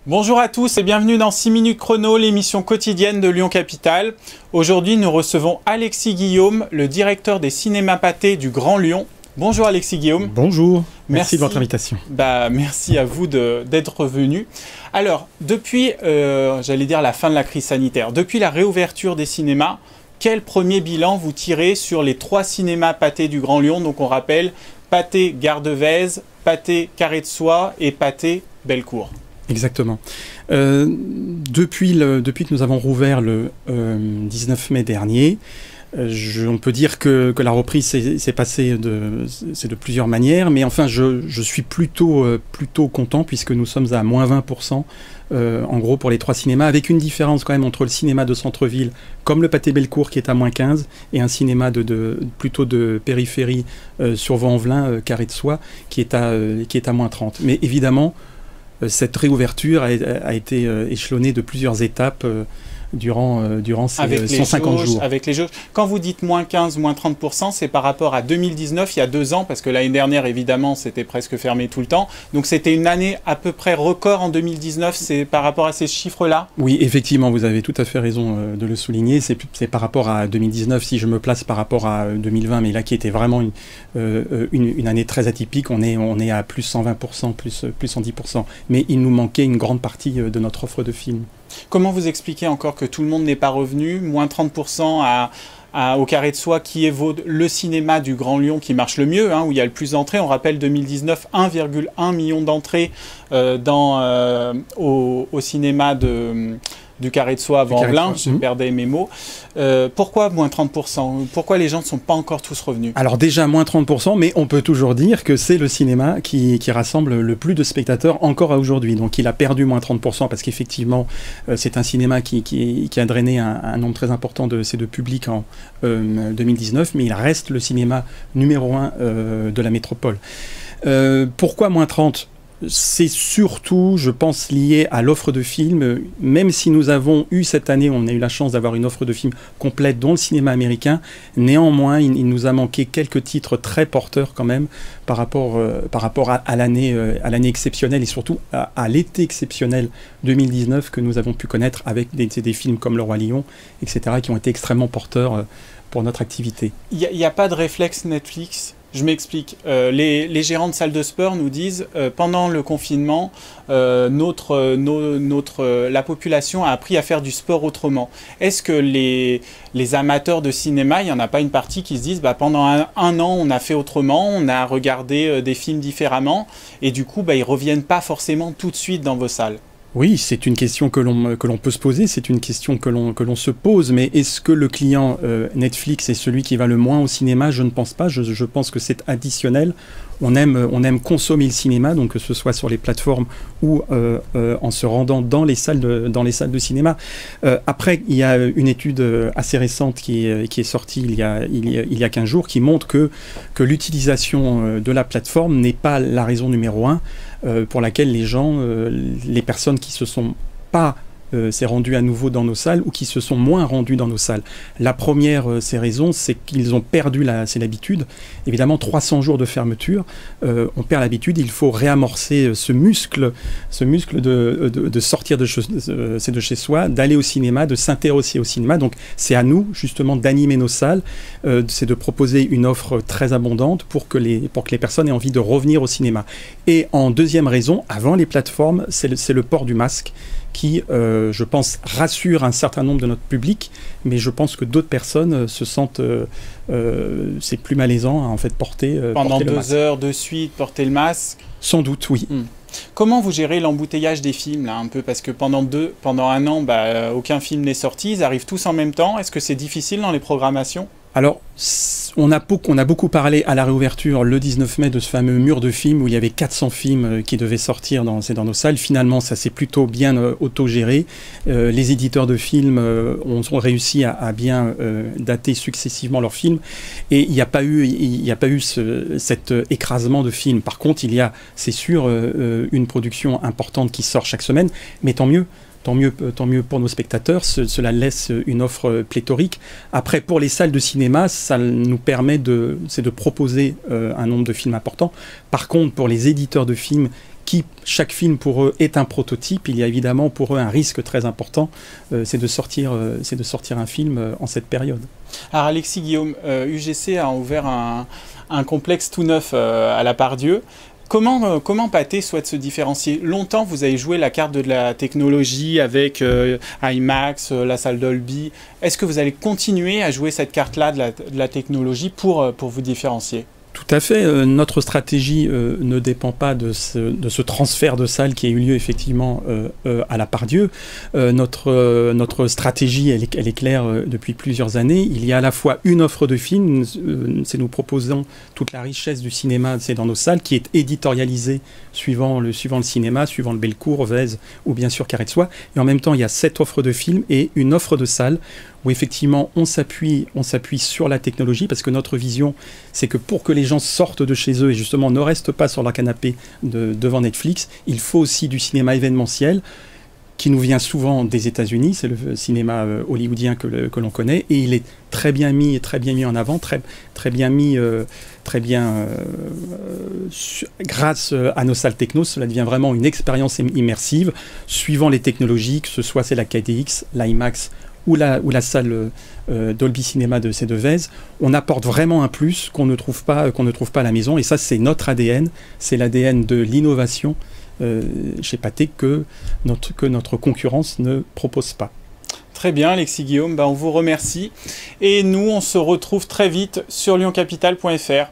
Bonjour à tous et bienvenue dans 6 minutes chrono, l'émission quotidienne de Lyon Capitale. Aujourd'hui, nous recevons Alexis Guillaume, le directeur des cinémas Pathé du Grand Lyon. Bonjour Alexis Guillaume. Bonjour, merci de votre invitation. Merci à vous d'être venu. Alors, depuis, j'allais dire la fin de la crise sanitaire, depuis la réouverture des cinémas, quel premier bilan vous tirez sur les 3 cinémas Pathé du Grand Lyon? Donc on rappelle, Pathé Gare de Vèze, Pathé Carré de Soie et Pathé Bellecour. Exactement. Depuis que nous avons rouvert le 19 mai dernier, on peut dire que la reprise s'est passée de plusieurs manières, mais enfin je suis plutôt content puisque nous sommes à moins 20% en gros pour les 3 cinémas, avec une différence quand même entre le cinéma de centre-ville comme le Pathé Bellecour qui est à moins 15 et un cinéma plutôt de périphérie sur Vaux-en-Velin, Carré de Soie, qui est à moins 30. Mais évidemment, cette réouverture a été échelonnée de plusieurs étapes durant ces 150 jours. Avec les jauges. Quand vous dites moins 15, moins 30%, c'est par rapport à 2019, il y a 2 ans, parce que l'année dernière, évidemment, c'était presque fermé tout le temps. Donc c'était une année à peu près record en 2019, c'est par rapport à ces chiffres-là? Oui, effectivement, vous avez tout à fait raison de le souligner. C'est par rapport à 2019, si je me place par rapport à 2020, mais là qui était vraiment une année très atypique, on est à plus 120%, plus 110%. Mais il nous manquait une grande partie de notre offre de films. Comment vous expliquez encore que tout le monde n'est pas revenu? Moins 30% au Carré de Soie, qui est le cinéma du Grand Lyon qui marche le mieux, où il y a le plus d'entrées. On rappelle 2019, 1,1 million d'entrées au cinéma du Carré de Soie à Vaux-en-Velin, je perdais mes mots. Pourquoi moins 30%? Pourquoi les gens ne sont pas encore tous revenus? Alors déjà moins 30%, mais on peut toujours dire que c'est le cinéma qui rassemble le plus de spectateurs encore à aujourd'hui. Donc il a perdu moins 30% parce qu'effectivement c'est un cinéma qui a drainé un nombre très important de public en 2019, mais il reste le cinéma numéro 1 de la métropole. Pourquoi moins 30%? C'est surtout, je pense, lié à l'offre de films. Même si nous avons eu cette année, on a eu la chance d'avoir une offre de films complète, dont le cinéma américain, néanmoins, il nous a manqué quelques titres très porteurs quand même par rapport à l'année exceptionnelle et surtout à l'été exceptionnel 2019 que nous avons pu connaître avec des films comme Le Roi Lion, etc., qui ont été extrêmement porteurs pour notre activité. Il n'y a pas de réflexe Netflix? Je m'explique. Les gérants de salles de sport nous disent pendant le confinement, la population a appris à faire du sport autrement. Est-ce que les amateurs de cinéma, il n'y en a pas une partie qui se disent pendant un an, on a fait autrement, on a regardé des films différemment, et du coup, ils ne reviennent pas forcément tout de suite dans vos salles? Oui, c'est une question que l'on peut se poser, c'est une question que l'on se pose, mais est-ce que le client Netflix est celui qui va le moins au cinéma? Je ne pense pas, je pense que c'est additionnel. On aime consommer le cinéma, donc que ce soit sur les plateformes ou en se rendant dans les salles de cinéma. Après, il y a une étude assez récente qui est sortie il y a 15 jours qui montre que l'utilisation de la plateforme n'est pas la raison numéro 1 pour laquelle les personnes qui se sont pas s'est rendu à nouveau dans nos salles ou qui se sont moins rendus dans nos salles. La première, ces raisons, c'est qu'ils ont perdu l'habitude. Évidemment, 300 jours de fermeture, on perd l'habitude, il faut réamorcer ce muscle de sortir de chez soi, d'aller au cinéma, de s'intéresser au cinéma. Donc c'est à nous, justement, d'animer nos salles, c'est de proposer une offre très abondante pour que les personnes aient envie de revenir au cinéma. Et en deuxième raison, avant les plateformes, c'est le port du masque qui, je pense, rassure un certain nombre de notre public, mais je pense que d'autres personnes se sentent, c'est plus malaisant en fait porter pendant porter le 2 masque. heures de suite, porter le masque. Sans doute, oui. Comment vous gérez l'embouteillage des films là un peu, parce que pendant un an, aucun film n'est sorti, ils arrivent tous en même temps. Est-ce que c'est difficile dans les programmations? Alors, on a beaucoup parlé à la réouverture le 19 mai de ce fameux mur de films où il y avait 400 films qui devaient sortir dans nos salles. Finalement, ça s'est plutôt bien autogéré. Les éditeurs de films ont réussi à bien dater successivement leurs films et il n'y a pas eu cet écrasement de films. Par contre, il y a, c'est sûr, une production importante qui sort chaque semaine, mais tant mieux. Tant mieux pour nos spectateurs, cela laisse une offre pléthorique. Après, pour les salles de cinéma, ça nous permet de proposer un nombre de films important. Par contre, pour les éditeurs de films chaque film pour eux est un prototype, il y a évidemment pour eux un risque très important, c'est de sortir un film en cette période. Alors Alexis Guillaume, UGC a ouvert un complexe tout neuf à la Part-Dieu. Comment Pathé souhaite se différencier? Longtemps, vous avez joué la carte de la technologie avec IMAX, la salle Dolby. Est-ce que vous allez continuer à jouer cette carte-là de la technologie pour vous différencier? Tout à fait. Notre stratégie ne dépend pas de ce transfert de salle qui a eu lieu effectivement à la Part-Dieu. Notre stratégie, elle est claire depuis plusieurs années. Il y a à la fois une offre de films, c'est nous proposons toute la richesse du cinéma, c'est dans nos salles, qui est éditorialisée suivant le cinéma, suivant le Bellecour, Vèze ou bien sûr Carré de Soie. Et en même temps, il y a cette offre de films et une offre de salles où effectivement on s'appuie sur la technologie, parce que notre vision, c'est que pour que les gens sortent de chez eux et justement ne restent pas sur leur canapé devant Netflix, il faut aussi du cinéma événementiel qui nous vient souvent des États-Unis, c'est le cinéma hollywoodien que l'on connaît, et il est très bien mis en avant, grâce à nos salles techno, cela devient vraiment une expérience immersive, suivant les technologies, que ce soit c'est la KDX, l'IMAX ou la salle Dolby Cinéma de Vèze. On apporte vraiment un plus qu'on ne trouve pas à la maison, et ça c'est notre ADN, c'est l'ADN de l'innovation chez Pathé que notre concurrence ne propose pas. Très bien Alexis Guillaume, on vous remercie et nous on se retrouve très vite sur lyoncapital.fr.